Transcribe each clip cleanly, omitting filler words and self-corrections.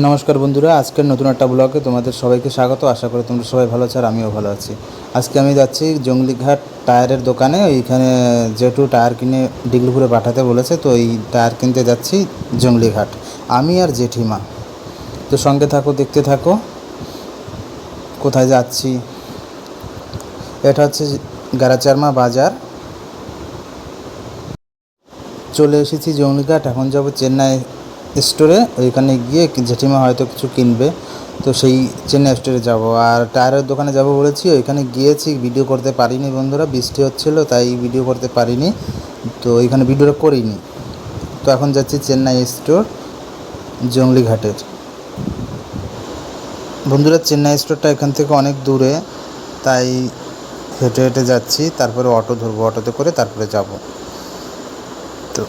নমস্কার বন্ধুরা, আজকের নতুন একটা ব্লগে তোমাদের সবাইকে স্বাগত। আশা করি তোমরা সবাই ভালো আছো আর আমিও ভালো আছি। আজকে আমি যাচ্ছি জঙ্গলিঘাট টায়ারের দোকানে। ওইখানে যেহেতু টায়ার কিনে ডিগলিপুরে পাঠাতে বলেছে, তো এই টায়ার কিনতে যাচ্ছি জঙ্গলিঘাট, আমি আর জেঠিমা। তো সঙ্গে থাকো, দেখতে থাকো কোথায় যাচ্ছি। এটা হচ্ছে গারাচারমা বাজার। চলে এসেছি জঙ্গলিঘাট। এখন যাব চেন্নাই স্টোরে। ওইখানে গিয়ে জেঠিমা হয়তো কিছু কিনবে, তো সেই চেন্নাই স্টোরে যাব। আর টায়ারের দোকানে যাব বলেছি, ওইখানে গিয়েছি, ভিডিও করতে পারিনি বন্ধুরা, বৃষ্টি হচ্ছিলো তাই ভিডিও করতে পারিনি, তো ওইখানে ভিডিওটা করিনি। তো এখন যাচ্ছি চেন্নাই স্টোর জঙ্গলিঘাটের। বন্ধুরা, চেন্নাই স্টোরটা এখান থেকে অনেক দূরে, তাই হেঁটে হেঁটে যাচ্ছি, তারপরে অটো ধরবো, অটোতে করে তারপরে যাব। তো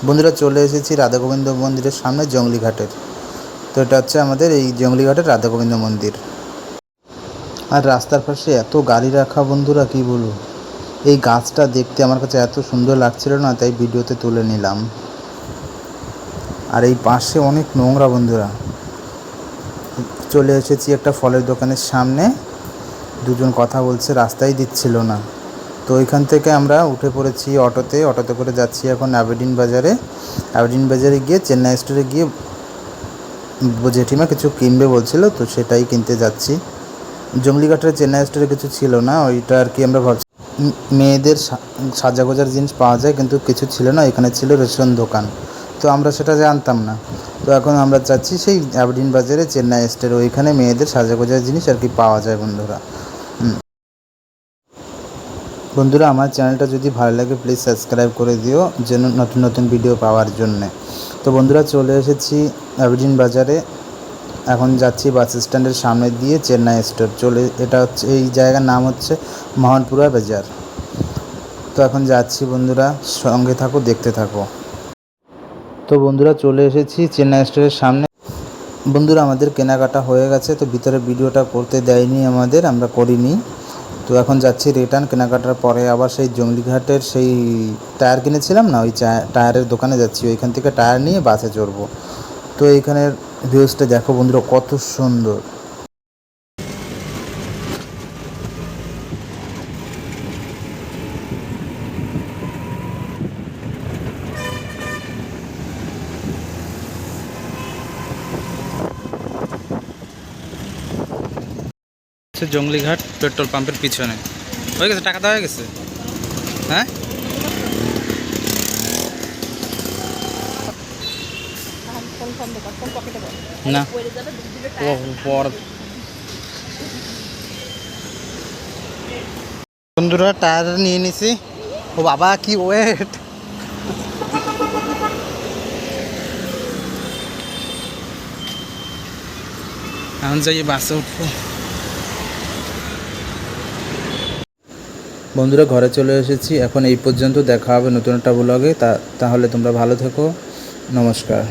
বন্ধুরা, চলে এসেছি রাধা গোবিন্দ মন্দিরের সামনে জঙ্গলিঘাটের। তো এটা হচ্ছে আমাদের এই জঙ্গলিঘাটের রাধা গোবিন্দ মন্দির। আর রাস্তার পাশে এত গাড়ি রাখা বন্ধুরা, কি বলবো, এই গাছটা দেখতে আমার কাছে এত সুন্দর লাগছিল না, তাই ভিডিওতে তুলে নিলাম। আর এই পাশে অনেক নোংরা বন্ধুরা। চলে এসেছি একটা ফলের দোকানের সামনে, দুজন কথা বলছে, রাস্তাই দিচ্ছিল না। তো ওইখান থেকে আমরা উঠে পড়েছি অটোতে, অটোতে করে যাচ্ছি এখন অ্যাবেডিন বাজারে। অ্যাবেডিন বাজারে গিয়ে চেন্নাই স্টোরে গিয়ে জেঠিমা কিছু কিনবে বলছিল, তো সেটাই কিনতে যাচ্ছি। জঙ্গলিঘাটের চেন্নাই স্টোরে কিছু ছিল না, ওইটা আর কি আমরা ভাবছি মেয়েদের সাজাগোজার জিনিস পাওয়া যায়, কিন্তু কিছু ছিল না, এখানে ছিল রেশন দোকান, তো আমরা সেটা জানতাম না। তো এখন আমরা যাচ্ছি সেই অ্যাবেডিন বাজারে চেন্নাই স্টোরে, ওইখানে মেয়েদের সাজাগোজার জিনিস আর কি পাওয়া যায় বন্ধুরা। বন্ধুরা, আমার চ্যানেলটা যদি ভালো লাগে প্লিজ সাবস্ক্রাইব করে দিও, যেন নতুন নতুন ভিডিও পাওয়ার জন্যে। তো বন্ধুরা, চলে এসেছি অ্যাবেডিন বাজারে। এখন যাচ্ছি বাস স্ট্যান্ডের সামনে দিয়ে চেন্নাই স্টোর। এটা হচ্ছে, এই জায়গার নাম হচ্ছে মোহনপুরা বাজার। তো এখন যাচ্ছি বন্ধুরা, সঙ্গে থাকো, দেখতে থাকো। তো বন্ধুরা, চলে এসেছি চেন্নাই স্টোরের সামনে। বন্ধুরা, আমাদের কেনাকাটা হয়ে গেছে, তো ভিতরে ভিডিওটা করতে দেয়নি আমাদের, আমরা করিনি। তো এখন যাচ্ছি রিটার্ন। কেনাকাটার পরে আবার সেই জঙ্গলিঘাটের সেই টায়ার কিনেছিলাম না, ওই টায়ারের দোকানে যাচ্ছি, ওইখান থেকে টায়ার নিয়ে বাসে চড়বো। তো এইখানের ভিউজটা দেখো বন্ধুরা, কত সুন্দর। জঙ্গলিঘাট পেট্রোল পাম্পের পিছনে হয়ে গেছে, টাকা দেওয়া হয়ে গেছে। হ্যাঁ, না পর বন্ধুরা, টায়ার নিয়ে নিছি। ও বাবা, কি ওয়েট! এখন যাই বাসে উঠবো। বন্ধুরা, ঘরে চলে এসেছি। এখন এই পর্যন্ত, দেখা হবে নতুন একটা ব্লগে। তাহলে তোমরা ভালো থেকো। নমস্কার।